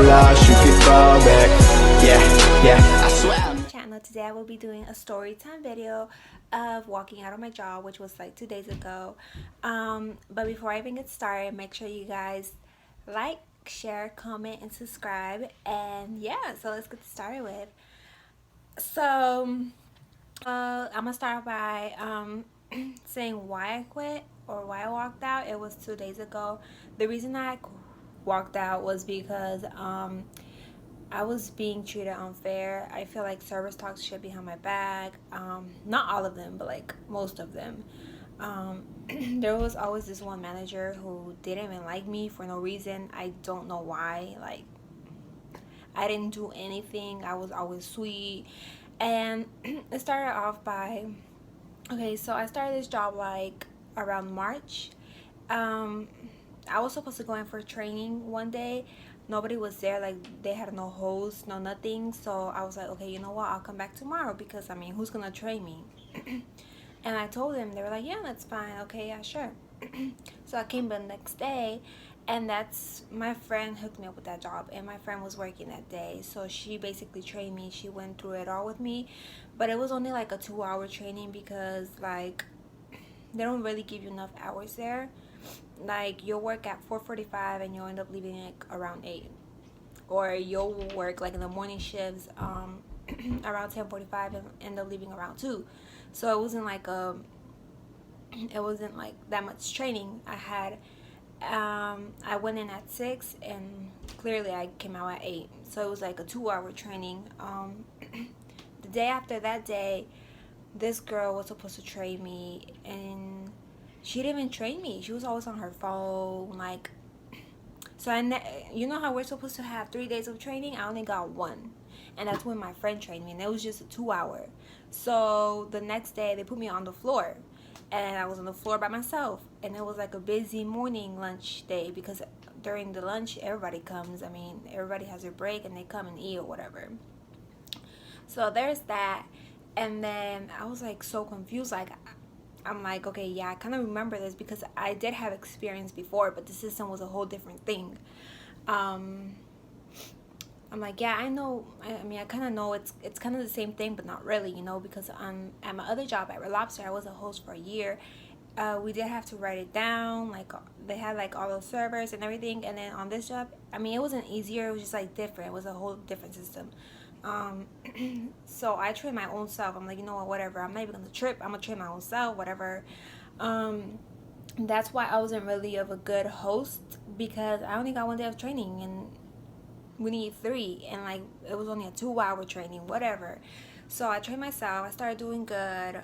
lost, you can fall back. Yeah, I swear. On the channel today, I will be doing a story time video of walking out of my job, which was like 2 days ago. But before I even get started, make sure you guys like, share, comment, and subscribe. And yeah, so let's get started with. So I'm gonna start by saying why I quit or why I walked out. It was 2 days ago. The reason I walked out was because I was being treated unfair. I feel like servers talk shit behind my back. Not all of them, but like most of them. There was always this one manager who didn't even like me for no reason. I don't know why. Like, I didn't do anything. I was always sweet. And it started off by, okay, so I started this job like around March. Um, I was supposed to go in for training one day. Nobody was there, like they had no host, no nothing. So I was like, okay, you know what? I'll come back tomorrow because I mean, who's gonna train me? And I told them, they were like, yeah, that's fine. Okay, yeah, sure. So I came the next day, and that's my friend hooked me up with that job, and my friend was working that day, so she basically trained me. She went through it all with me, but it was only like a 2-hour training because like they don't really give you enough hours there. Like you'll work at 4:45 and you'll end up leaving like around 8, or you'll work like in the morning shifts around 10:45 and end up leaving around 2. So it wasn't like that much training I had. I went in at 6 and clearly I came out at 8, so it was like a 2-hour training. The day after that day, this girl was supposed to train me, and she didn't even train me. She was always on her phone, like. So you know how we're supposed to have 3 days of training? I only got one, and that's when my friend trained me, and it was just a 2-hour. So the next day they put me on the floor, and I was on the floor by myself, and it was like a busy morning lunch day because during the lunch everybody comes. I mean, everybody has their break and they come and eat or whatever. So there's that, and then I was like so confused. Like, I'm like, okay, yeah, I kind of remember this because I did have experience before, but the system was a whole different thing. Um, I'm like, yeah, I know. I mean, I kind of know it's kind of the same thing, but not really, because at my other job at Red Lobster, I was a host for a year. We did have to write it down. Like, they had like all those servers and everything. And then on this job, I mean, it wasn't easier. It was just like different. It was a whole different system. Um, so I trained my own self. I'm like, you know what, whatever. I'm not even gonna trip. I'm gonna train my own self, whatever. Um, that's why I wasn't really of a good host because I only got one day of training and we need 3, and like it was only a 2-hour training, whatever. So I trained myself. I started doing good.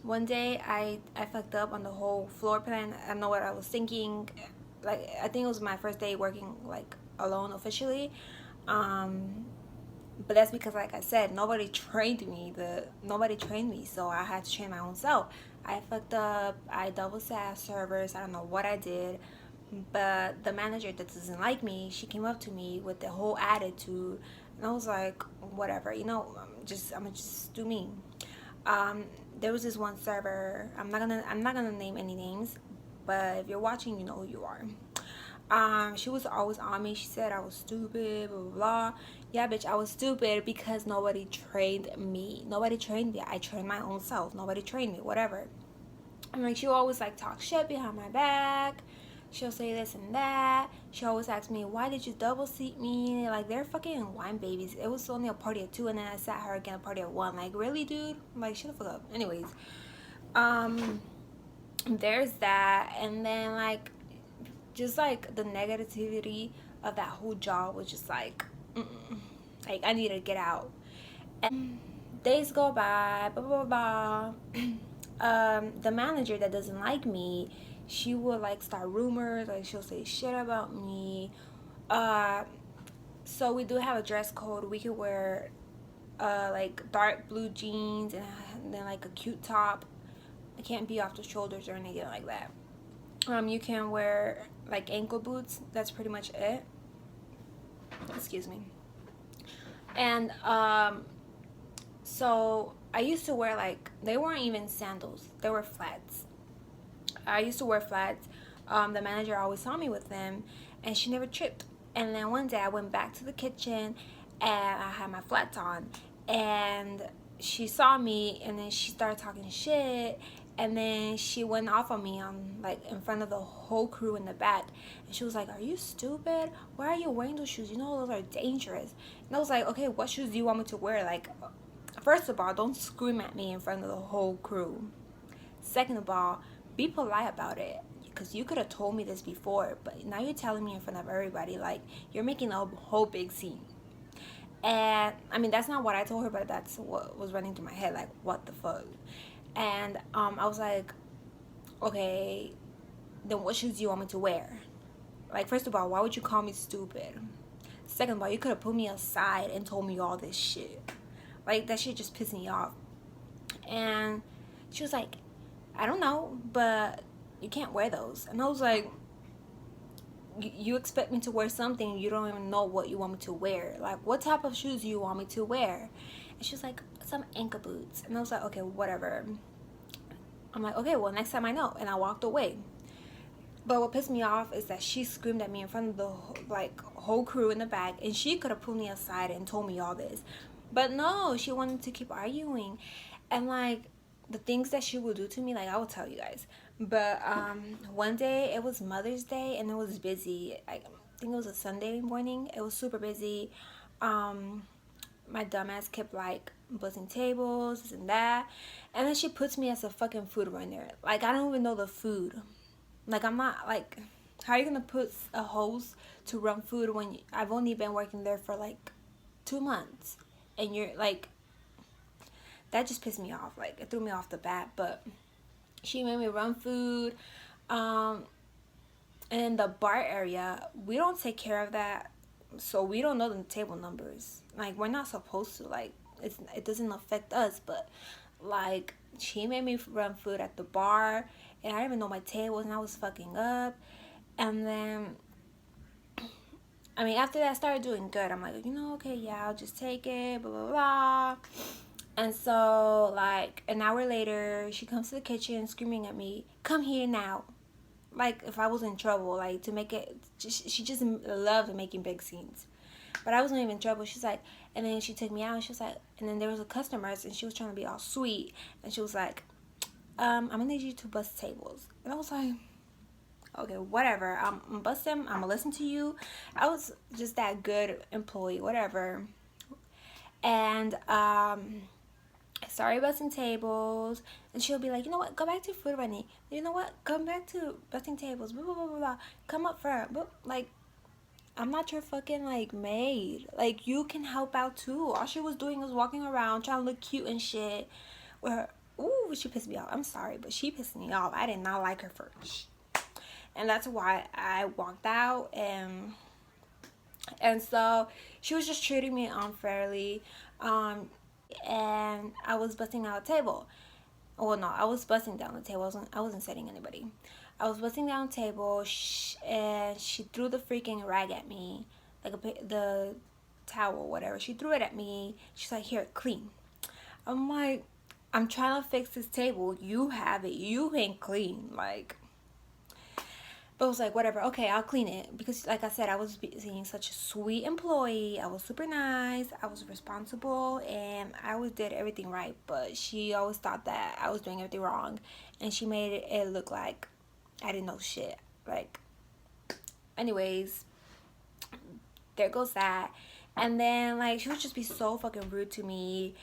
One day I fucked up on the whole floor plan. I don't know what I was thinking. Like, I think it was my first day working like alone officially. But that's because, like I said, nobody trained me, so I had to train my own self. I fucked up. I double staffed servers. I don't know what I did, but the manager that doesn't like me, she came up to me with the whole attitude, and I was like, whatever, I'm gonna just do me. There was this one server. I'm not gonna name any names, but if you're watching, you know who you are. She was always on me. She said I was stupid, blah blah blah. Yeah, bitch, I was stupid because nobody trained me. Nobody trained me. I trained my own self. Nobody trained me. Whatever. I'm like, she always like talk shit behind my back. She'll say this and that. She always asks me, why did you double seat me? Like, they're fucking wine babies. It was only a party of 2, and then I sat her again a party of 1. Like, really, dude? I'm like, shut the fuck up. Anyways, there's that, and then like just like the negativity of that whole job was just like, like I need to get out. And days go by, blah blah blah. The manager that doesn't like me, she would like start rumors, like she'll say shit about me. Uh, so we do have a dress code. We could wear like dark blue jeans and then like a cute top. It can't be off the shoulders or anything like that. You can wear like ankle boots. That's pretty much it. Excuse me. And so I used to wear like, they weren't even sandals. They were flats. I used to wear flats. The manager always saw me with them, and she never tripped. And then one day I went back to the kitchen and I had my flats on, and she saw me, and then she started talking shit, and then she went off on me on like in front of the whole crew in the back, and she was like, "Are you stupid? Why are you wearing those shoes? You know those are dangerous." And I was like, "Okay, what shoes do you want me to wear? Like, first of all, don't scream at me in front of the whole crew. Second of all, be polite about it, because you could have told me this before, but now you're telling me in front of everybody. Like, you're making a whole big scene." And I mean, that's not what I told her, but that's what was running through my head. Like, what the fuck? And I was like, okay, then what shoes do you want me to wear? Like, first of all, why would you call me stupid? Second of all, you could have put me aside and told me all this shit. Like, that shit just pissed me off. And she was like, "I don't know, but you can't wear those." And I was like, you expect me to wear something you don't even know what you want me to wear. Like, what type of shoes do you want me to wear? And she was like, "Some ankle boots." And I was like, okay, whatever. I'm like, okay, well, next time I know. And I walked away. But what pissed me off is that she screamed at me in front of the like whole crew in the back, and she could have pulled me aside and told me all this, but no, she wanted to keep arguing. And like, the things that she would do to me, like, I will tell you guys. But one day it was Mother's Day and it was busy. I think it was a Sunday morning. It was super busy. My dumbass kept like buzzing tables, this and that, and then she puts me as a fucking food runner. Like, I don't even know the food. Like, I'm not like, how are you gonna put a host to run food when I've only been working there for like 2 months, and you're like, that just pissed me off. Like, it threw me off the bat. But she made me run food. And in the bar area, we don't take care of that, so we don't know the table numbers. Like, we're not supposed to. Like, it doesn't affect us. But like, she made me run food at the bar, and I didn't even know my tables, and I was fucking up. And then, I mean, after that, I started doing good. I'm like, okay, yeah, I'll just take it, blah, blah, blah. And so, like, an hour later, she comes to the kitchen screaming at me, "Come here now." Like, if I was in trouble, like, to make it, she just loved making big scenes. But I wasn't even in trouble. She's like, and then she took me out, and she was like, and then there was a customers, and she was trying to be all sweet. And she was like, I'm gonna need you to bust tables. And I was like, okay, whatever. I'm bust them. I'm gonna listen to you. I was just that good employee, whatever. And sorry, busting tables. And she'll be like, "You know what, go back to food running. You know what, come back to busting tables, blah blah blah blah blah. Come up front." But like, I'm not your fucking like maid. Like, you can help out too. All she was doing was walking around trying to look cute and shit. Where, ooh, she pissed me off. I'm sorry, but she pissed me off. I did not like her first, and that's why I walked out. And so she was just treating me unfairly. And I was busting out a table. Well, no, I was busting down the table. I wasn't setting anybody. I was busting down the table, and she threw the freaking rag at me, like the towel, whatever. She threw it at me. She's like, "Here, clean." I'm like, I'm trying to fix this table. You have it. You ain't clean. Like, but I was like, whatever. Okay, I'll clean it. Because, like I said, I was being such a sweet employee. I was super nice. I was responsible. And I always did everything right. But she always thought that I was doing everything wrong. And she made it look like I didn't know shit. Like, anyways, there goes that. And then, like, she would just be so fucking rude to me.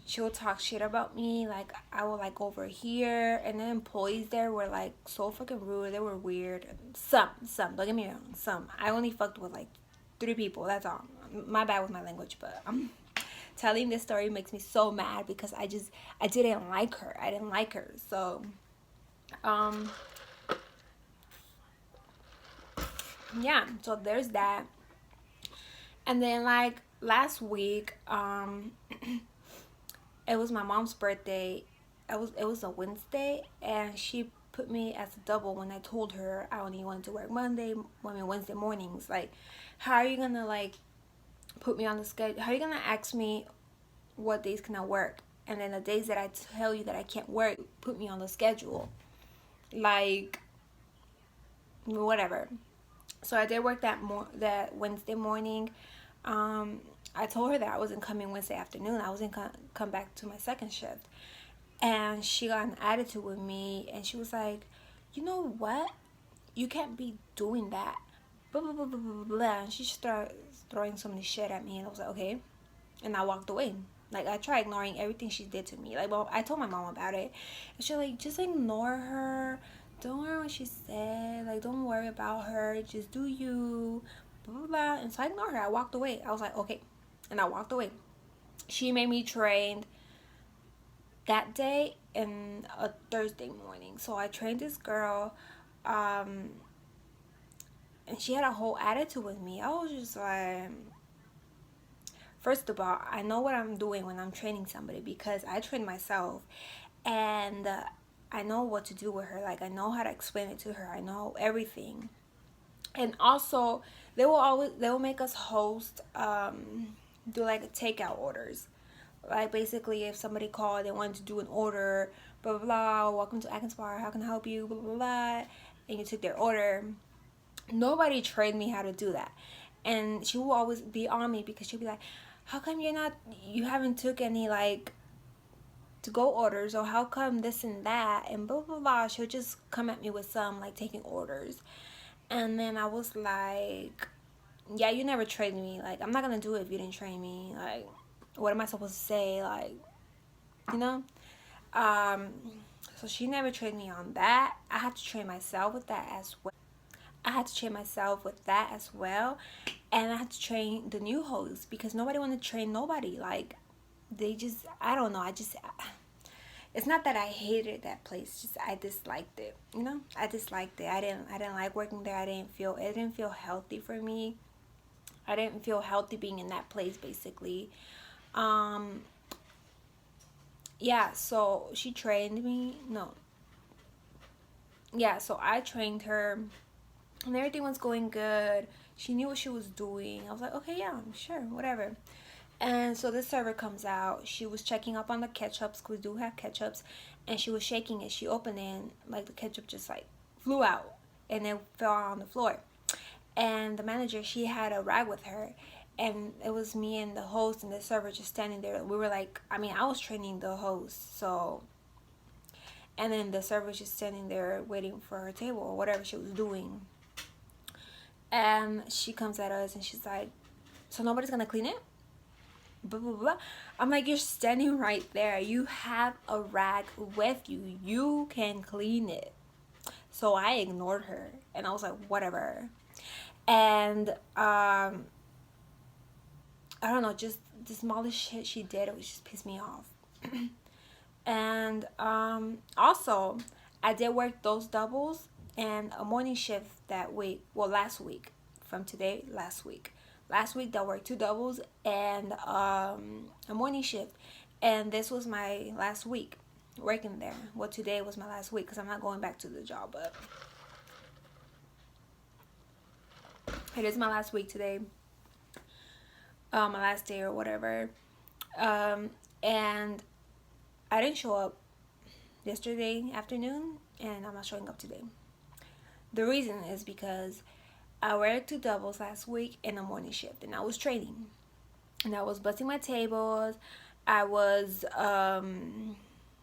She would talk shit about me. Like, I would like over here, and the employees there were like so fucking rude. They were weird. Some don't get me wrong, some. I only fucked with like 3 people, that's all. My bad with my language. But telling this story makes me so mad because I didn't like her. I didn't like her. So yeah, so there's that. And then, like, last week, it was my mom's birthday. It was a Wednesday, and she put me as a double when I told her I only wanted to work Wednesday mornings. Like, how are you gonna like put me on the schedule? How are you gonna ask me what days can I work, and then the days that I tell you that I can't work, put me on the schedule? Like, whatever. So I did work that Wednesday morning. I told her that I wasn't coming Wednesday afternoon. I wasn't come back to my second shift. And she got an attitude with me, and she was like, you know what? You can't be doing that. Blah, blah, blah, blah, blah, blah. And she started throwing so many shit at me, and I was like, okay. And I walked away. Like, I tried ignoring everything she did to me. Like, well, I told my mom about it. And she was like, just ignore her. Don't worry what she said. Like, don't worry about her. Just do you. Blah, blah, blah. And so I ignored her. I walked away. I was like, okay. And I walked away. She made me train that day and a Thursday morning. So I trained this girl. And she had a whole attitude with me. I was just like, first of all, I know what I'm doing when I'm training somebody because I train myself, and I know what to do with her. Like, I know how to explain it to her. I know everything. And also, they will make us host, do like takeout orders. Like, basically, if somebody called, they wanted to do an order, blah blah blah. Welcome to Atkins Bar. How can I help you? Blah blah blah. And you took their order. Nobody trained me how to do that, and she will always be on me because she'll be like, how come you haven't took any like to go orders, or how come this and that, and blah blah blah. She'll just come at me with some like taking orders. And then I was like, yeah, you never trained me. Like, I'm not gonna do it if you didn't train me. Like, what am I supposed to say? Like, you know. um so she never trained me on that. I had to train myself with that as well. And I had to train the new hosts because nobody wanted to train nobody. Like, they just, I don't know, it's not that I hated that place, just I disliked it. I disliked it. I didn't like working there. It didn't feel healthy for me. I didn't feel healthy being in that place, basically. um yeah, so she trained me. No, yeah, so I trained her, and everything was going good. She knew what she was doing. I was like, okay, yeah, sure, whatever. And so this server comes out. She was checking up on the ketchups, because we do have ketchups, and she was shaking it. She opened it, and like the ketchup just like flew out, and it fell on the floor. And the manager, she had a rag with her, and it was me and the host and the server just standing there. We were like, I mean, I was training the host, so, and then the server was just standing there waiting for her table or whatever she was doing. And she comes at us and she's like, so nobody's gonna clean it? Blah blah blah. I'm like, you're standing right there. You have a rag with you. You can clean it. So I ignored her and I was like, whatever. And I don't know, just the smallest shit she did, it was just pissed me off. And also, I did work those doubles and a morning shift that week. Well, last week, from today, last week. Last week, I worked 2 doubles and a morning shift. And this was my last week working there. Well, today was my last week because I'm not going back to the job, but it is my last week today. My last day or whatever. And I didn't show up yesterday afternoon, and I'm not showing up today. The reason is because I worked 2 doubles last week in a morning shift, and I was training, and I was busting my tables. I was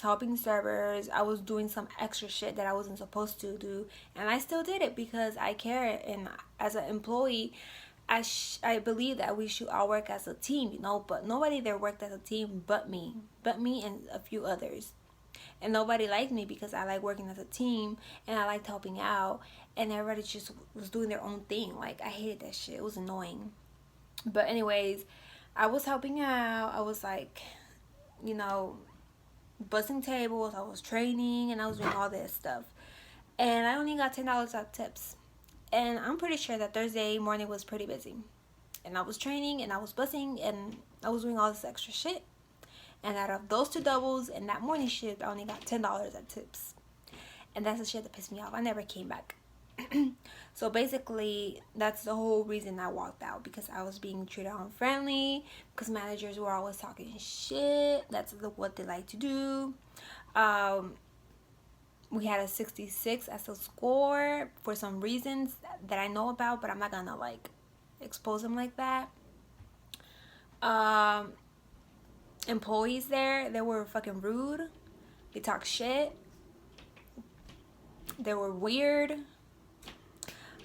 helping servers. I was doing some extra shit that I wasn't supposed to do, and I still did it because I care. And as an employee, I believe that we should all work as a team, but nobody there worked as a team but me and a few others. And nobody liked me because I like working as a team and I liked helping out, and everybody just was doing their own thing. Like, I hated that shit. It was annoying. But anyways, I was helping out. I was like, busting tables. I was training, and I was doing all this stuff. And I only got $10 out tips. And I'm pretty sure that Thursday morning was pretty busy. And I was training, and I was busing, and I was doing all this extra shit. And out of those 2 doubles and that morning shift, I only got $10 at tips. And that's the shit that pissed me off. I never came back. So basically, that's the whole reason I walked out, because I was being treated unfriendly, because managers were always talking shit. That's what they like to do. we had a 66 as a score for some reasons that I know about, but I'm not gonna like expose them like that. Employees there, they were fucking rude. They talked shit. They were weird.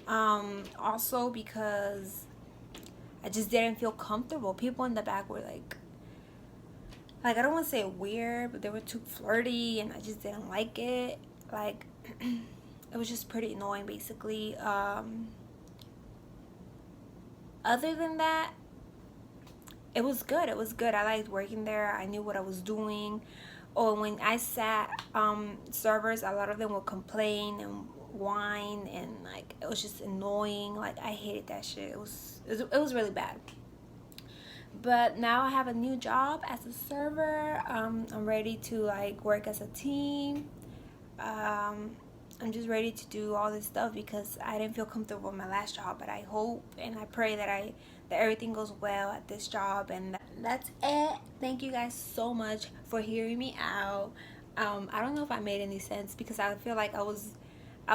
Also because I just didn't feel comfortable. People in the back were like I don't want to say weird, but they were too flirty, and I just didn't like it. Like, it was just pretty annoying, basically. Other than that, it was good. It was good. I liked working there. I knew what I was doing. Oh, and when I sat servers, a lot of them would complain and whine, and like it was just annoying. Like, I hated that shit. It was really bad. But now I have a new job as a server. I'm ready to like work as a team. I'm just ready to do all this stuff because I didn't feel comfortable in my last job. But I hope and I pray that everything goes well at this job. And that's it. Thank you guys so much for hearing me out. I don't know if I made any sense because I feel like I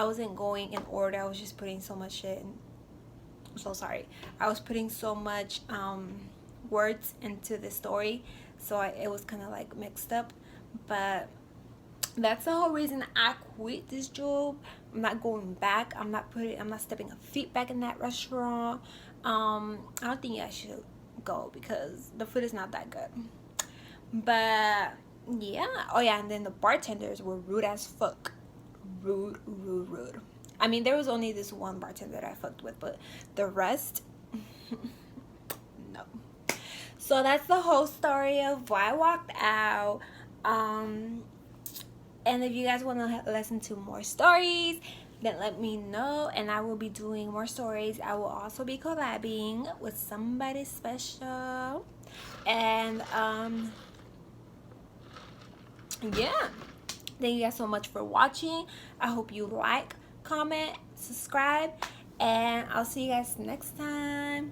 wasn't going in order. I was just putting so much shit in. I'm so sorry. I was putting so much words into the story, so it was kind of like mixed up. But that's the whole reason I quit this job. I'm not going back. I'm not stepping a feet back in that restaurant. I don't think I should go because the food is not that good. But yeah. Oh yeah, and then the bartenders were rude as fuck. Rude. I mean, there was only this one bartender that I fucked with, but the rest no. So that's the whole story of why I walked out. And if you guys want to listen to more stories, then let me know, and I will be doing more stories. I will also be collabing with somebody special. And yeah, thank you guys so much for watching. I hope you like, comment, subscribe, and I'll see you guys next time.